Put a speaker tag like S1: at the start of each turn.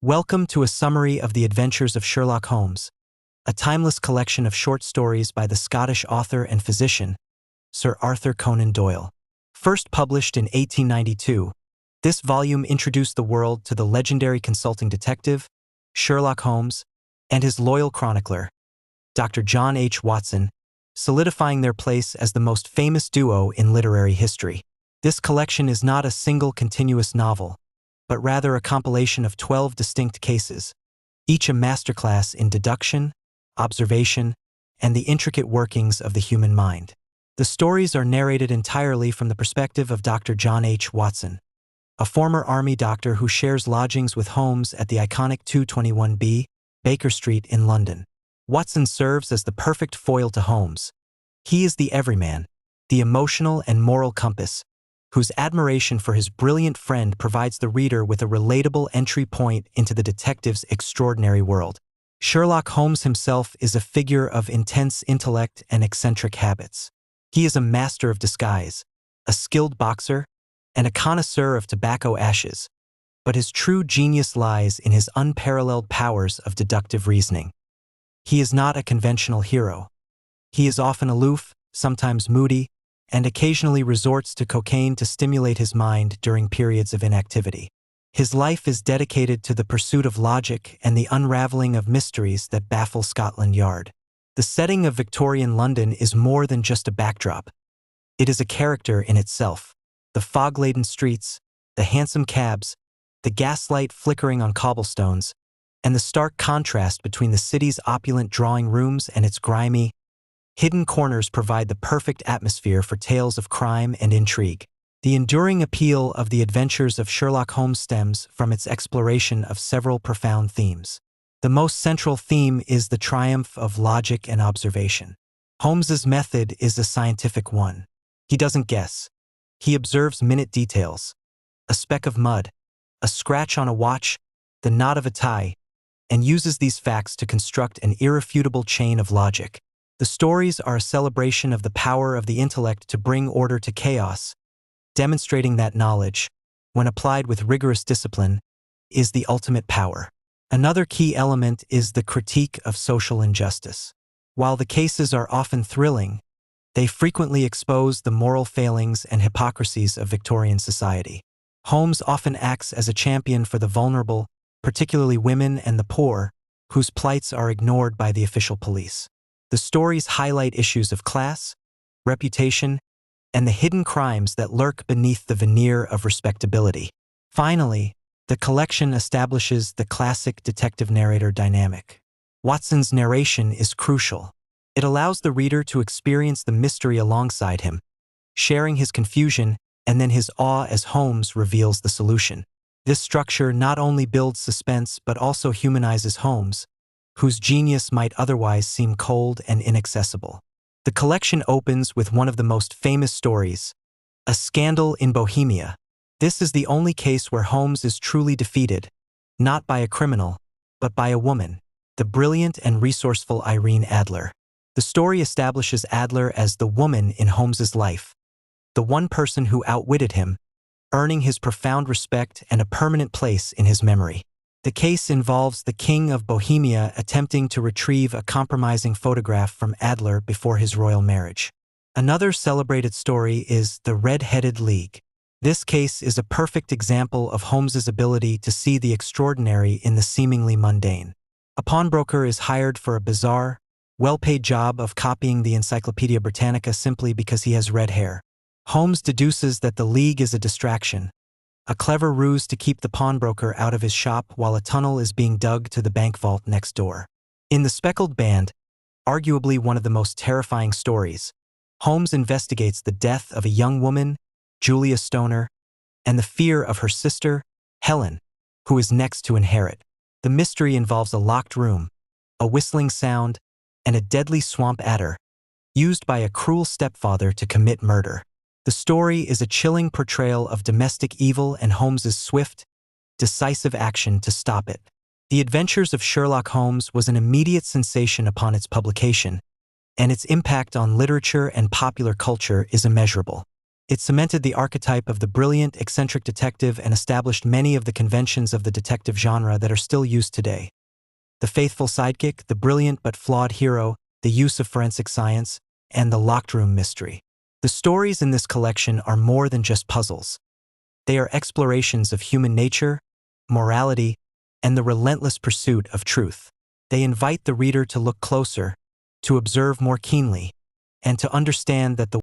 S1: Welcome to a summary of the adventures of Sherlock Holmes, a timeless collection of short stories by the Scottish author and physician, Sir Arthur Conan Doyle. First published in 1892, this volume introduced the world to the legendary consulting detective, Sherlock Holmes, and his loyal chronicler, Dr. John H. Watson, solidifying their place as the most famous duo in literary history. This collection is not a single continuous novel, but rather a compilation of 12 distinct cases, each a masterclass in deduction, observation, and the intricate workings of the human mind. The stories are narrated entirely from the perspective of Dr. John H. Watson, a former Army doctor who shares lodgings with Holmes at the iconic 221B, Baker Street in London. Watson serves as the perfect foil to Holmes. He is the everyman, the emotional and moral compass, whose admiration for his brilliant friend provides the reader with a relatable entry point into the detective's extraordinary world. Sherlock Holmes himself is a figure of intense intellect and eccentric habits. He is a master of disguise, a skilled boxer, and a connoisseur of tobacco ashes, but his true genius lies in his unparalleled powers of deductive reasoning. He is not a conventional hero. He is often aloof, sometimes moody, and occasionally resorts to cocaine to stimulate his mind during periods of inactivity. His life is dedicated to the pursuit of logic and the unraveling of mysteries that baffle Scotland Yard. The setting of Victorian London is more than just a backdrop. It is a character in itself. The fog-laden streets, the hansom cabs, the gaslight flickering on cobblestones, and the stark contrast between the city's opulent drawing rooms and its grimy, hidden corners provide the perfect atmosphere for tales of crime and intrigue. The enduring appeal of the adventures of Sherlock Holmes stems from its exploration of several profound themes. The most central theme is the triumph of logic and observation. Holmes's method is a scientific one. He doesn't guess. He observes minute details: a speck of mud, a scratch on a watch, the knot of a tie, and uses these facts to construct an irrefutable chain of logic. The stories are a celebration of the power of the intellect to bring order to chaos, demonstrating that knowledge, when applied with rigorous discipline, is the ultimate power. Another key element is the critique of social injustice. While the cases are often thrilling, they frequently expose the moral failings and hypocrisies of Victorian society. Holmes often acts as a champion for the vulnerable, particularly women and the poor, whose plights are ignored by the official police. The stories highlight issues of class, reputation, and the hidden crimes that lurk beneath the veneer of respectability. Finally, the collection establishes the classic detective-narrator dynamic. Watson's narration is crucial. It allows the reader to experience the mystery alongside him, sharing his confusion and then his awe as Holmes reveals the solution. This structure not only builds suspense but also humanizes Holmes, whose genius might otherwise seem cold and inaccessible. The collection opens with one of the most famous stories, a scandal in Bohemia. This is the only case where Holmes is truly defeated, not by a criminal, but by a woman, the brilliant and resourceful Irene Adler. The story establishes Adler as the woman in Holmes's life, the one person who outwitted him, earning his profound respect and a permanent place in his memory. The case involves the King of Bohemia attempting to retrieve a compromising photograph from Adler before his royal marriage. Another celebrated story is the Red-Headed League. This case is a perfect example of Holmes's ability to see the extraordinary in the seemingly mundane. A pawnbroker is hired for a bizarre, well-paid job of copying the Encyclopedia Britannica simply because he has red hair. Holmes deduces that the League is a distraction, a clever ruse to keep the pawnbroker out of his shop while a tunnel is being dug to the bank vault next door. In The Speckled Band, arguably one of the most terrifying stories, Holmes investigates the death of a young woman, Julia Stoner, and the fear of her sister, Helen, who is next to inherit. The mystery involves a locked room, a whistling sound, and a deadly swamp adder, used by a cruel stepfather to commit murder. The story is a chilling portrayal of domestic evil and Holmes's swift, decisive action to stop it. The Adventures of Sherlock Holmes was an immediate sensation upon its publication, and its impact on literature and popular culture is immeasurable. It cemented the archetype of the brilliant, eccentric detective and established many of the conventions of the detective genre that are still used today. The faithful sidekick, the brilliant but flawed hero, the use of forensic science, and the locked room mystery. The stories in this collection are more than just puzzles. They are explorations of human nature, morality, and the relentless pursuit of truth. They invite the reader to look closer, to observe more keenly, and to understand that the